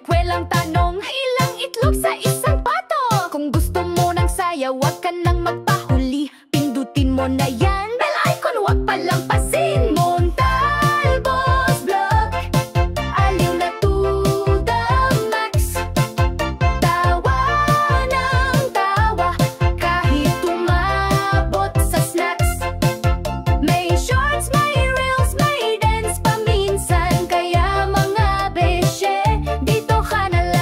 kwelang tanong, ilang itlog sa isang pato? Kung gusto mo ng saya, wag ka nang magpahuli. Pindutin mo na yan, bell icon, wag palampasin. Montalbos Vlog, aliw na to the max. Tawa ng tawa, kahit umabot sa snacks. May shorts, may reels, may dance paminsan. Kaya mga besye, dito ka na lang.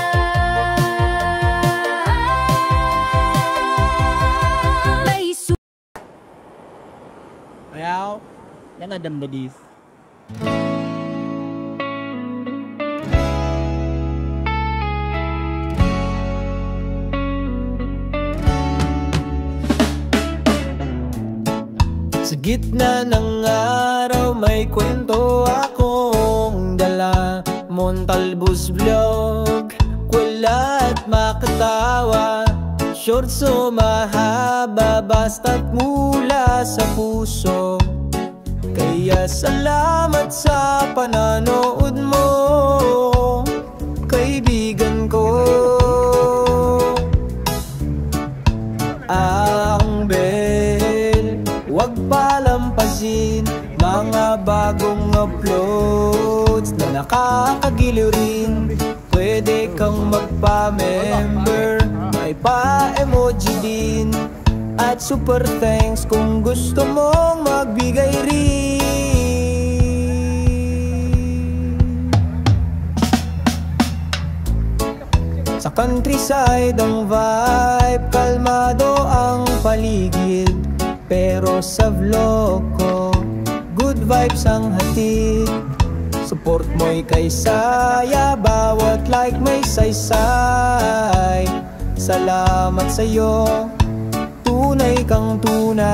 May Ayaw, yan adam na dis. Sa gitna ng araw may kwento akong dala. Montalbos Vlog, kwela at makatawa. Shorts o mahaba, basta't mula sa puso. Kaya salamat sa pananood mo, kaibigan ko. Ang bell, wag palampasin. Mga bagong uploads na nakakagiliw rin. Pwede kang magpa-member, may pa-emoji din. At super thanks kung gusto mong magbigay rin. Sa countryside ang vibe, kalmado ang paligid. Pero sa vlog ko, good vibes ang hatid. Support mo'y kay saya, bawat like may saysay. Salamat sa'yo, tunay kang tunay.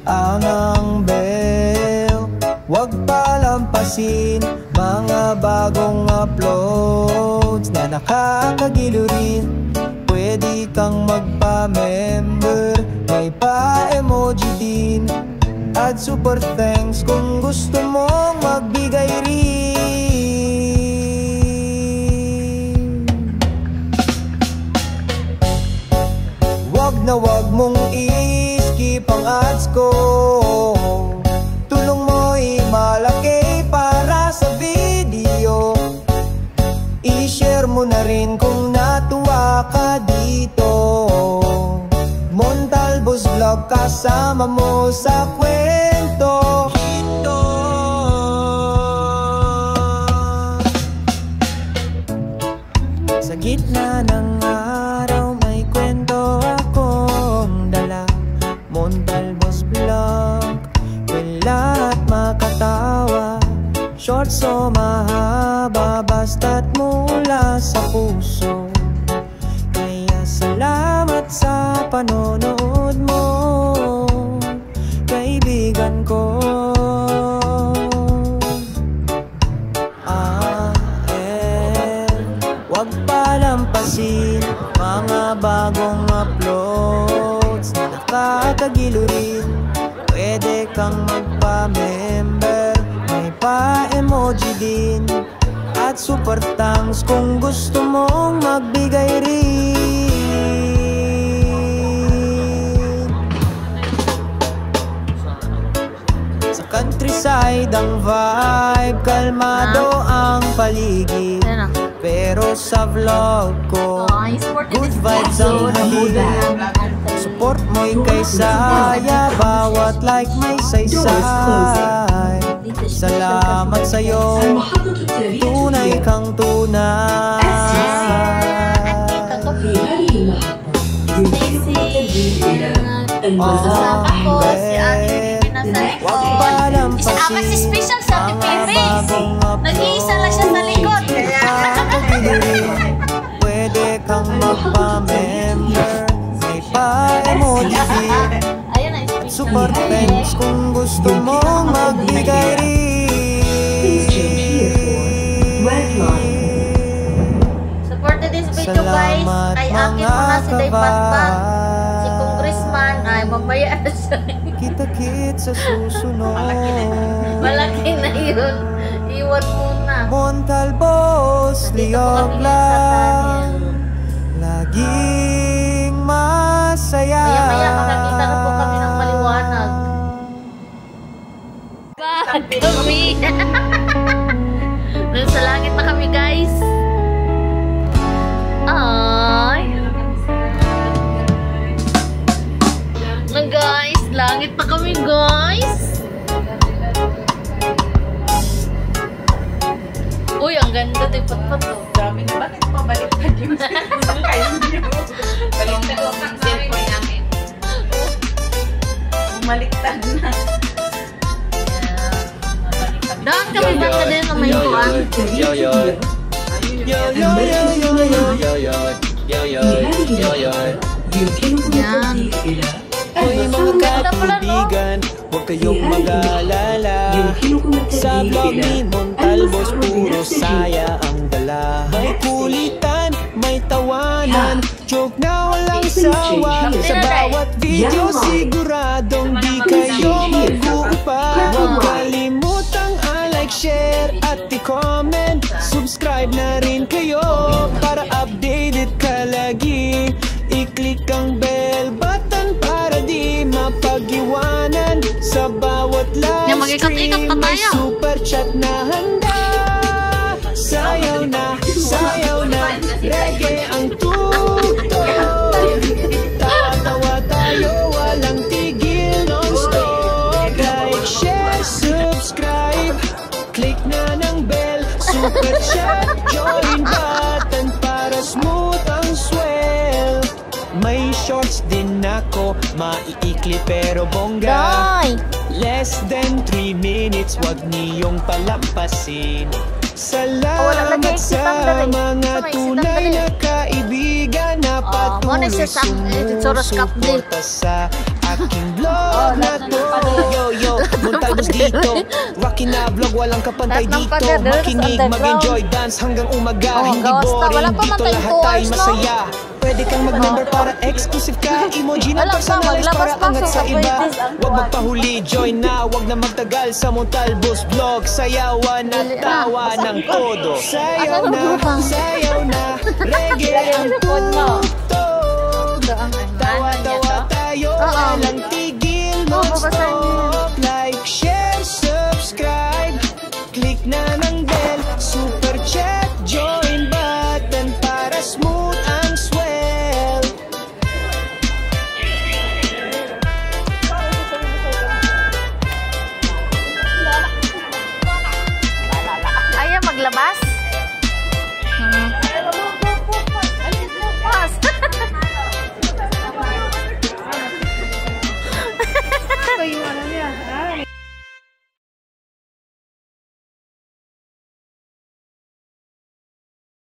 Ang bell, wag palampasin. Mga bagong uploads na nakakagilo rin. Pwede kang magpa-member, may pa-emoji din. At super thanks kung gusto mong magbigay rin. Wag na wag mong i-skip ang ads ko. Tulong mo'y malaki para sa video. I-share mo na rin kung natuwa ka dito. Montalbos Vlog, kasama mo sa kwento. Sa gitna ng araw may kwento akong dala. Montalbos Vlog, wala at makatawa. Shorts o mahaba, basta't mula sa puso. Kaya salamat sa panonood mo, kaibigan ko. Wag palampasin. Mga bagong uploads na nakakagilo rin. Pwede kang magpa-member, may pa-emoji din. At super thanks kung gusto mong magbigay rin. Sa countryside ang vibe, kalmado ang paligid. Pero sa vlog ko, good vibes ang halid. Support mo'y kay saya, bawat like may saysay. Salamat sa'yo, tunay kang tunay. Kasama ko si Ate Pipi na sa likod. Isama si Special sa Ate Pipi. Nag-iisa lang siya sa likod. Pwede kang magpa-member, may pa-emoji. At super thanks kung gusto mong magbigay rin. Supported din sa video guys. Ay akin muna si Day Patpat. Si Congressman ay mamaya na siya. Kita-kit sa susunod. Malaki na yun. Iwan muna. Montalbos, liyog lang. Laging masaya. Maya-maya makakita na po kami ng maliwanag. Kami. Nasa langit na kami, guys. Ay. Guys, langit na kami, guys. Uy, ang ganda. Tipot-pot. Sabi na, bakit mabaliktad yung kayo niyo? Baliktad ang cellphone namin. Baliktad na. Daan kami ba na din ang may tuwan? Yo yo. Yo yo yo yo yo yo yo. Yo yo yo yo. Yan. Hoy mga kaibigan, huwag kayong mag-alala. Sa vlog ni Montalbos, puro saya ang dala. May kulitan, may tawanan, joke na walang sawa. Sa bawat video siguradong di kayo mag-uupa. Huwag kalimutang like, share at i-comment. Subscribe na rin kayo para updated ka lagi. I-click ang bell button para di mapag-iwanan. Sa bawat live stream may super chat na handa. Sayaw na, reggae ang tutok. Tawa-tawa tayo, walang tigil non-stop. Like, share, subscribe, click na ng bell. Super chat, join button para smooth ang swell. May shorts din ako, maiikli pero bongga. Less than 3 minutes, wag niyong palampasin. Salamat sa mga tunay na kaibigan na patuloy sumusuporta sa aking vlog na to. Yo yo, Montalbos dito, Rocky na vlog, walang kapantay dito. Makinig, mag-enjoy, dance hanggang umaga. Hindi boring, dito lahat tayo masaya. Pwede kang mag-member para exclusive ka. Emoji na personalize para angat sa iba. Huwag magpahuli, join na, huwag na magtagal sa Montalbos vlog. Sayawan at tawa ng todo. Sayaw na, reggae ang tunog.